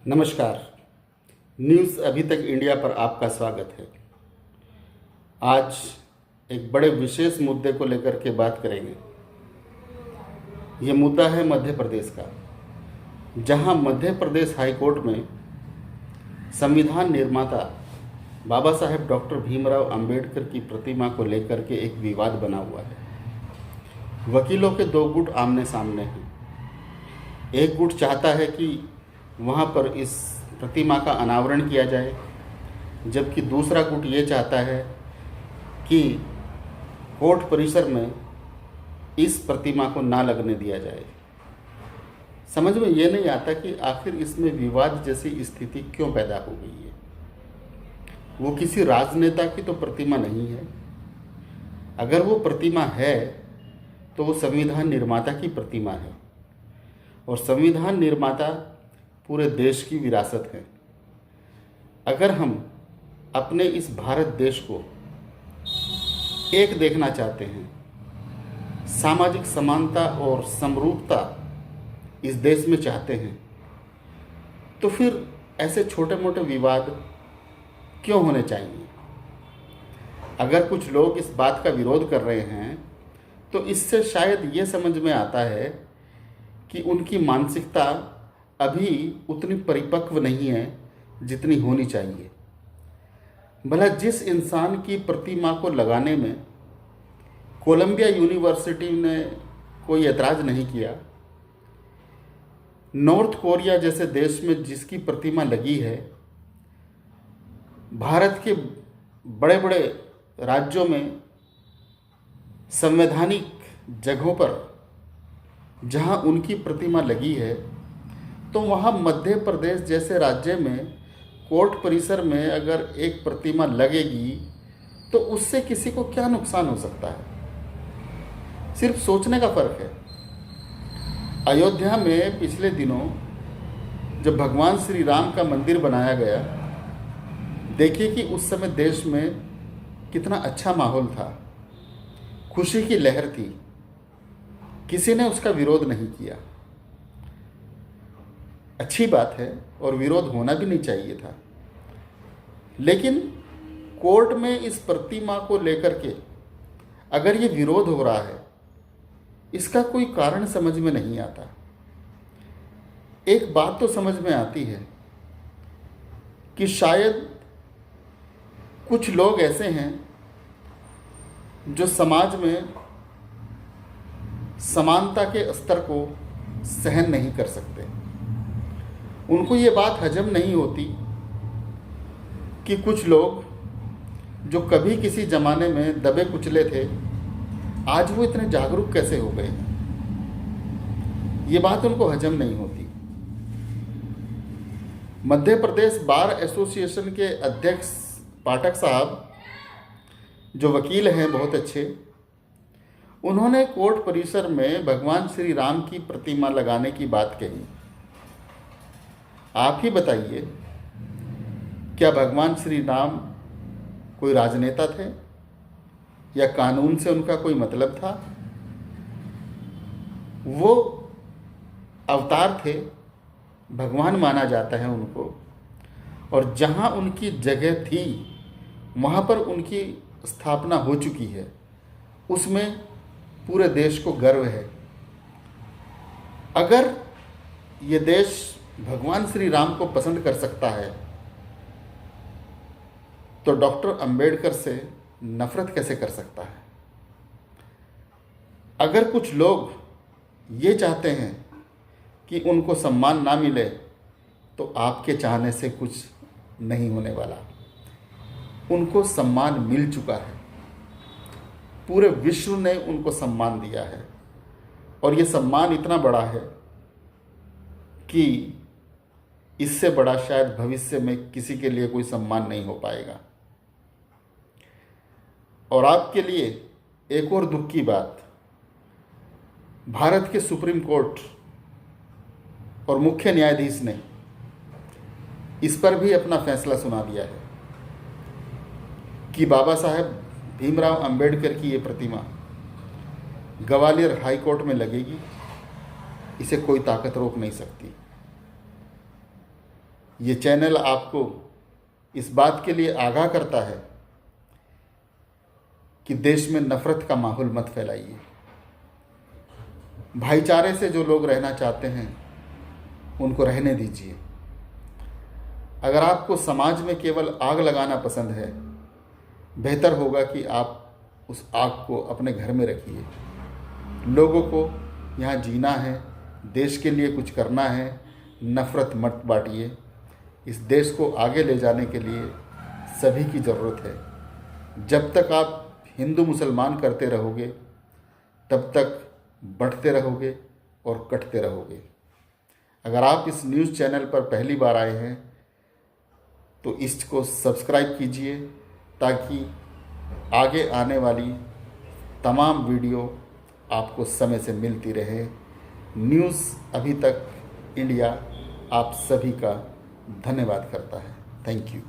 नमस्कार। न्यूज़ अभी तक इंडिया पर आपका स्वागत है। आज एक बड़े विशेष मुद्दे को लेकर के बात करेंगे। ये मुद्दा है मध्य प्रदेश का, जहां मध्य प्रदेश हाई कोर्ट में संविधान निर्माता बाबा साहेब डॉक्टर भीमराव अंबेडकर की प्रतिमा को लेकर के एक विवाद बना हुआ है। वकीलों के दो गुट आमने सामने हैं। एक गुट चाहता है कि वहाँ पर इस प्रतिमा का अनावरण किया जाए, जबकि दूसरा गुट ये चाहता है कि कोर्ट परिसर में इस प्रतिमा को ना लगने दिया जाए। समझ में ये नहीं आता कि आखिर इसमें विवाद जैसी स्थिति क्यों पैदा हो गई है। वो किसी राजनेता की तो प्रतिमा नहीं है। अगर वो प्रतिमा है तो वो संविधान निर्माता की प्रतिमा है, और संविधान निर्माता पूरे देश की विरासत है। अगर हम अपने इस भारत देश को एक देखना चाहते हैं, सामाजिक समानता और समरूपता इस देश में चाहते हैं, तो फिर ऐसे छोटे मोटे विवाद क्यों होने चाहिए। अगर कुछ लोग इस बात का विरोध कर रहे हैं तो इससे शायद ये समझ में आता है कि उनकी मानसिकता अभी उतनी परिपक्व नहीं है जितनी होनी चाहिए। भला जिस इंसान की प्रतिमा को लगाने में कोलंबिया यूनिवर्सिटी ने कोई ऐतराज़ नहीं किया, नॉर्थ कोरिया जैसे देश में जिसकी प्रतिमा लगी है, भारत के बड़े बड़े राज्यों में संवैधानिक जगहों पर जहां उनकी प्रतिमा लगी है, तो वहाँ मध्य प्रदेश जैसे राज्य में कोर्ट परिसर में अगर एक प्रतिमा लगेगी तो उससे किसी को क्या नुकसान हो सकता है। सिर्फ सोचने का फर्क है। अयोध्या में पिछले दिनों जब भगवान श्री राम का मंदिर बनाया गया, देखिए कि उस समय देश में कितना अच्छा माहौल था, खुशी की लहर थी, किसी ने उसका विरोध नहीं किया। अच्छी बात है और विरोध होना भी नहीं चाहिए था, लेकिन कोर्ट में इस प्रतिमा को लेकर के अगर ये विरोध हो रहा है, इसका कोई कारण समझ में नहीं आता। एक बात तो समझ में आती है कि शायद कुछ लोग ऐसे हैं जो समाज में समानता के स्तर को सहन नहीं कर सकते। उनको ये बात हजम नहीं होती कि कुछ लोग जो कभी किसी ज़माने में दबे कुचले थे, आज वो इतने जागरूक कैसे हो गए। ये बात उनको हजम नहीं होती। मध्य प्रदेश बार एसोसिएशन के अध्यक्ष पाठक साहब, जो वकील हैं बहुत अच्छे, उन्होंने कोर्ट परिसर में भगवान श्री राम की प्रतिमा लगाने की बात कही। आप ही बताइए, क्या भगवान श्री राम कोई राजनेता थे या कानून से उनका कोई मतलब था? वो अवतार थे, भगवान माना जाता है उनको, और जहाँ उनकी जगह थी वहाँ पर उनकी स्थापना हो चुकी है, उसमें पूरे देश को गर्व है। अगर ये देश भगवान श्री राम को पसंद कर सकता है तो डॉक्टर अंबेडकर से नफरत कैसे कर सकता है। अगर कुछ लोग ये चाहते हैं कि उनको सम्मान ना मिले, तो आपके चाहने से कुछ नहीं होने वाला। उनको सम्मान मिल चुका है, पूरे विश्व ने उनको सम्मान दिया है, और ये सम्मान इतना बड़ा है कि इससे बड़ा शायद भविष्य में किसी के लिए कोई सम्मान नहीं हो पाएगा। और आपके लिए एक और दुख की बात, भारत के सुप्रीम कोर्ट और मुख्य न्यायाधीश ने इस पर भी अपना फैसला सुना दिया है कि बाबा साहेब भीमराव अंबेडकर की ये प्रतिमा ग्वालियर हाई कोर्ट में लगेगी, इसे कोई ताकत रोक नहीं सकती। ये चैनल आपको इस बात के लिए आगाह करता है कि देश में नफ़रत का माहौल मत फैलाइए। भाईचारे से जो लोग रहना चाहते हैं उनको रहने दीजिए। अगर आपको समाज में केवल आग लगाना पसंद है, बेहतर होगा कि आप उस आग को अपने घर में रखिए। लोगों को यहाँ जीना है, देश के लिए कुछ करना है, नफ़रत मत बांटिए। इस देश को आगे ले जाने के लिए सभी की ज़रूरत है। जब तक आप हिंदू मुसलमान करते रहोगे तब तक बढ़ते रहोगे और कटते रहोगे। अगर आप इस न्यूज़ चैनल पर पहली बार आए हैं तो इसको सब्सक्राइब कीजिए ताकि आगे आने वाली तमाम वीडियो आपको समय से मिलती रहे। न्यूज़ अभी तक इंडिया आप सभी का धन्यवाद करता है। Thank you.